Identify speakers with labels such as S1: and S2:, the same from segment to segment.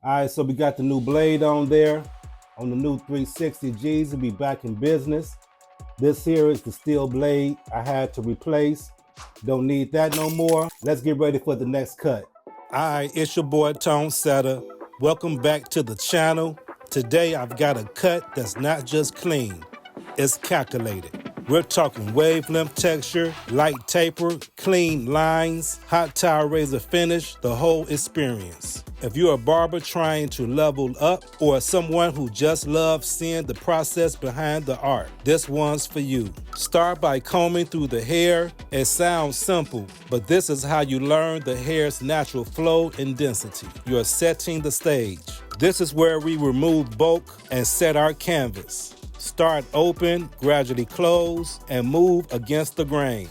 S1: All right, so we got the new blade on there on the new 360Gs to be back in business. This here is the steel blade I had to replace. Don't need that no more. Let's get ready for the next cut. Alright, it's your boy Tone Setter. Welcome back to the channel. Today I've got a cut that's not just clean, it's calculated. We're talking wavelength texture, light taper, clean lines, hot towel razor finish, the whole experience. If you're a barber trying to level up or someone who just loves seeing the process behind the art, this one's for you. Start by combing through the hair. It sounds simple, but this is how you learn the hair's natural flow and density. You're setting the stage. This is where we remove bulk and set our canvas. Start open, gradually close, and move against the grain.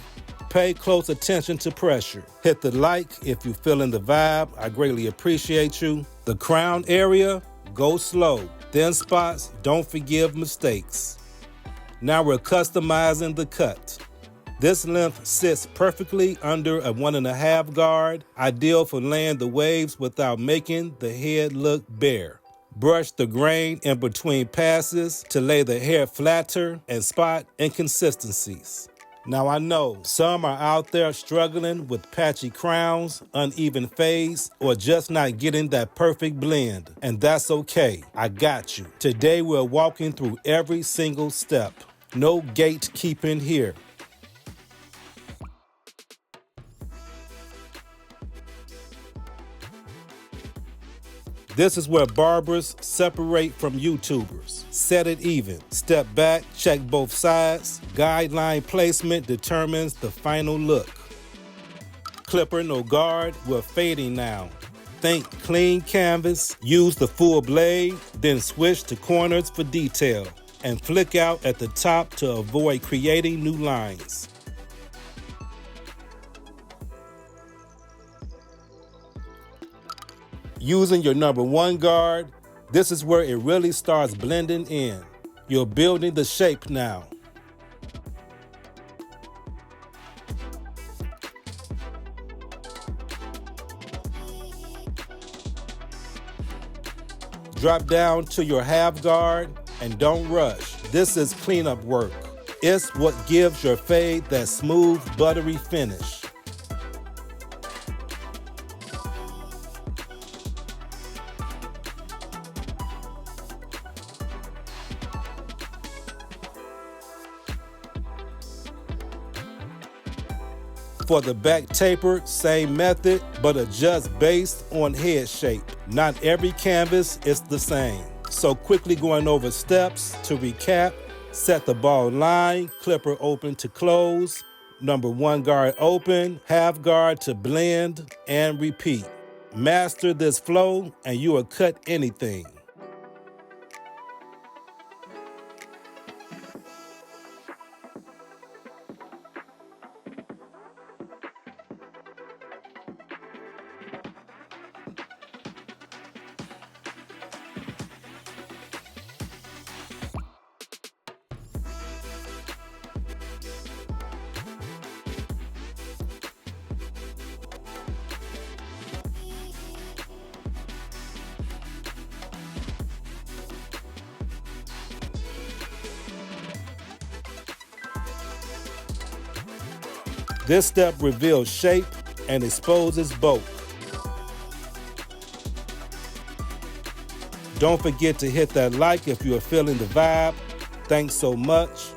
S1: Pay close attention to pressure. Hit the like if you're feeling the vibe. I greatly appreciate you. The crown area, go slow. Thin spots, don't forgive mistakes. Now we're customizing the cut. This length sits perfectly under a 1.5 guard, ideal for laying the waves without making the head look bare. Brush the grain in between passes to lay the hair flatter and spot inconsistencies. Now I know some are out there struggling with patchy crowns, uneven fades, or just not getting that perfect blend. And that's okay, I got you. Today we're walking through every single step. No gatekeeping here. This is where barbers separate from YouTubers. Set it even. Step back, check both sides. Guideline placement determines the final look. Clipper no guard, we're fading now. Think clean canvas, use the full blade, then switch to corners for detail, and flick out at the top to avoid creating new lines. Using your number 1 guard, this is where it really starts blending in. You're building the shape now. Drop down to your half guard and don't rush. This is cleanup work. It's what gives your fade that smooth, buttery finish. For the back taper, same method, but adjust based on head shape. Not every canvas is the same. So quickly going over steps to recap, set the ball line, clipper open to close, number 1 guard open, half guard to blend, and repeat. Master this flow and you will cut anything. This step reveals shape and exposes bulk. Don't forget to hit that like if you are feeling the vibe. Thanks so much.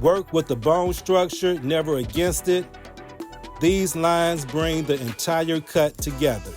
S1: Work with the bone structure, never against it. These lines bring the entire cut together.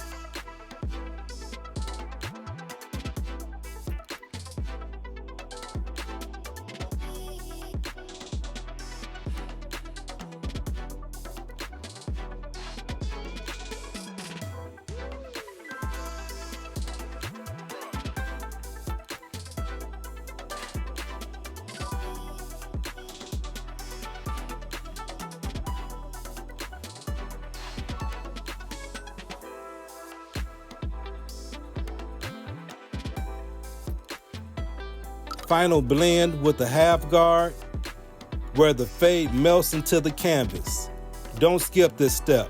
S1: Final blend with the half guard. where the fade melts into the canvas. Don't skip this step.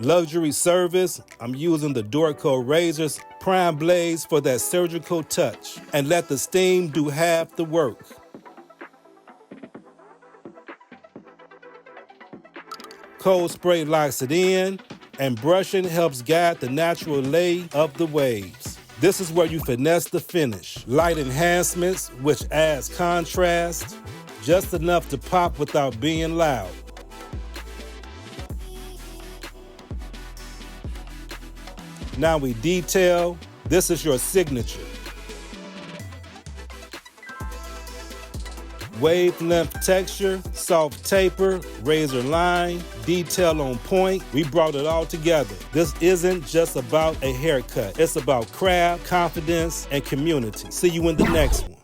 S1: Luxury service, I'm using the Dorco razors, prime blades for that surgical touch, and let the steam do half the work. Cold spray locks it in, and brushing helps guide the natural lay of the waves. This is where you finesse the finish. Light enhancements, which adds contrast, just enough to pop without being loud. Now we detail. This is your signature. Wavelength texture, soft taper, razor line, detail on point. We brought it all together. This isn't just about a haircut. It's about craft, confidence, and community. See you in the next one.